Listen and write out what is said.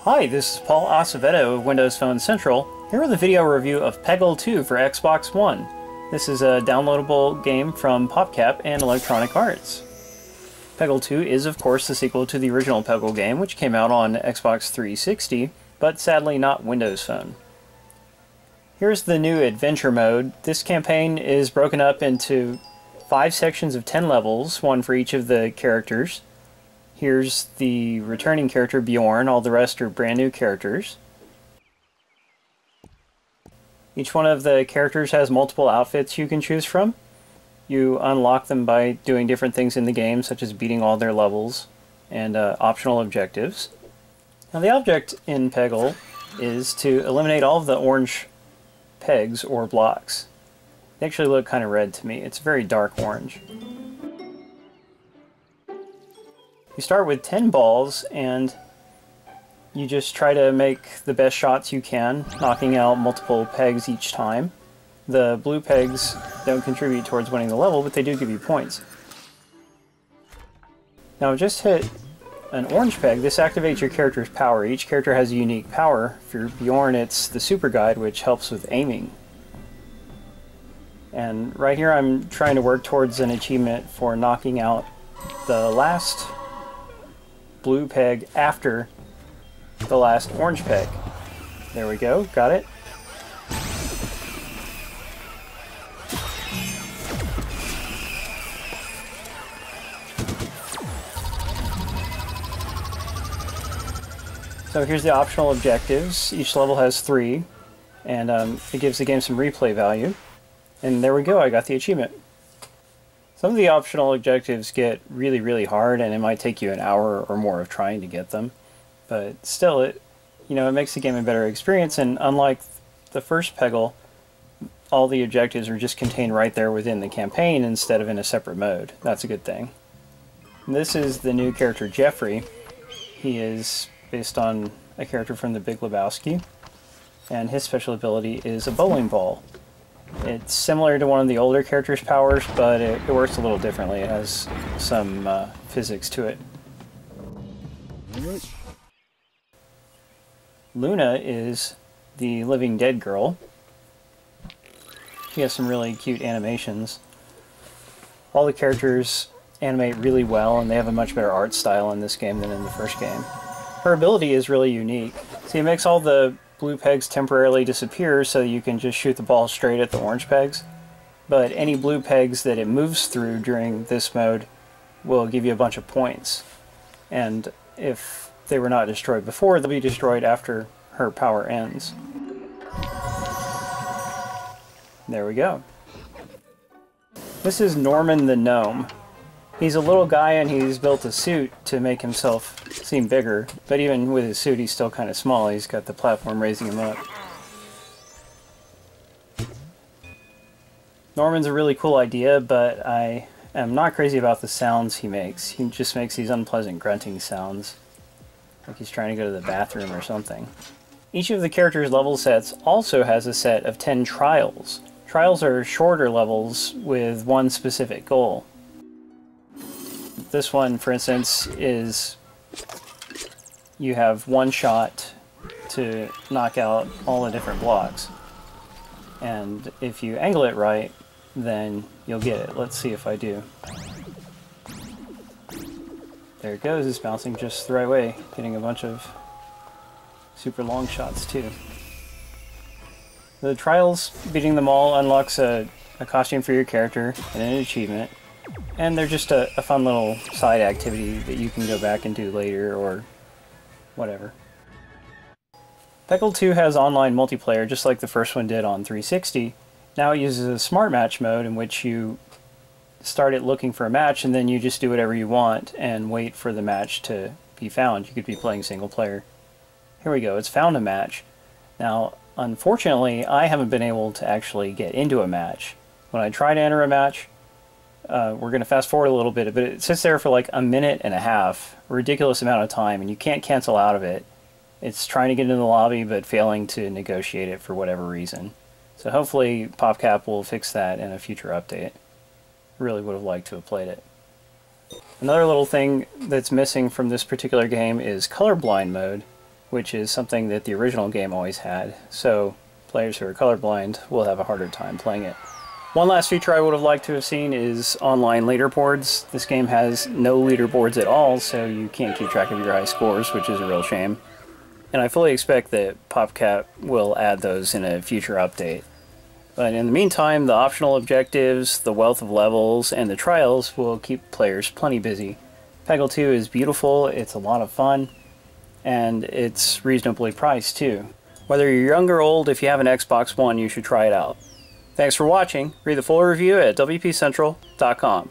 Hi, this is Paul Acevedo of Windows Phone Central, here with a video review of Peggle 2 for Xbox One. This is a downloadable game from PopCap and Electronic Arts. Peggle 2 is of course the sequel to the original Peggle game, which came out on Xbox 360, but sadly not Windows Phone. Here's the new adventure mode. This campaign is broken up into 5 sections of 10 levels, one for each of the characters. Here's the returning character Bjorn, all the rest are brand new characters. Each one of the characters has multiple outfits you can choose from. You unlock them by doing different things in the game, such as beating all their levels and optional objectives. Now the object in Peggle is to eliminate all of the orange pegs or blocks. They actually look kind of red to me. It's very dark orange. You start with 10 balls and you just try to make the best shots you can, knocking out multiple pegs each time. The blue pegs don't contribute towards winning the level, but they do give you points. Now just hit an orange peg. This activates your character's power. Each character has a unique power. For Bjorn, it's the super guide, which helps with aiming. And right here I'm trying to work towards an achievement for knocking out the last blue peg after the last orange peg. There we go, got it. So here's the optional objectives. Each level has 3, and it gives the game some replay value. And there we go, I got the achievement. Some of the optional objectives get really hard, and it might take you an hour or more of trying to get them. But still, it makes the game a better experience, and unlike the first Peggle, all the objectives are just contained right there within the campaign instead of in a separate mode. That's a good thing. And this is the new character Jeffrey. He is based on a character from The Big Lebowski, and his special ability is a bowling ball. It's similar to one of the older characters' powers, but it works a little differently. It has some physics to it. Luna is the living dead girl. She has some really cute animations. All the characters animate really well, and they have a much better art style in this game than in the first game. Her ability is really unique. See, it makes all the blue pegs temporarily disappear so you can just shoot the ball straight at the orange pegs. But any blue pegs that it moves through during this mode will give you a bunch of points. And if they were not destroyed before, they'll be destroyed after her power ends. There we go. This is Norman the Gnome. He's a little guy and he's built a suit to make himself seem bigger, but even with his suit he's still kind of small. He's got the platform raising him up. Norman's a really cool idea, but I am not crazy about the sounds he makes. He just makes these unpleasant grunting sounds, like he's trying to go to the bathroom or something. Each of the characters' level sets also has a set of 10 trials. Trials are shorter levels with one specific goal. This one, for instance, is you have one shot to knock out all the different blocks. And if you angle it right, then you'll get it. Let's see if I do. There it goes, it's bouncing just the right way, getting a bunch of super long shots too. The trials, beating them all, unlocks a costume for your character and an achievement. And they're just a fun little side activity that you can go back and do later or whatever. Peggle 2 has online multiplayer just like the first one did on 360. Now it uses a smart match mode in which you start it looking for a match and then you just do whatever you want and wait for the match to be found. You could be playing single player. Here we go, it's found a match. Now, unfortunately, I haven't been able to actually get into a match. When I try to enter a match, we're going to fast forward a little bit, but it sits there for like a minute and a half, a ridiculous amount of time, and you can't cancel out of it. It's trying to get into the lobby, but failing to negotiate it for whatever reason. So hopefully PopCap will fix that in a future update. Really would have liked to have played it. Another little thing that's missing from this particular game is colorblind mode. which is something that the original game always had, so players who are colorblind will have a harder time playing it. One last feature I would have liked to have seen is online leaderboards. This game has no leaderboards at all, so you can't keep track of your high scores, which is a real shame. And I fully expect that PopCap will add those in a future update. But in the meantime, the optional objectives, the wealth of levels, and the trials will keep players plenty busy. Peggle 2 is beautiful, it's a lot of fun, and it's reasonably priced too. Whether you're young or old, if you have an Xbox One, you should try it out. Thanks for watching. Read the full review at wpcentral.com.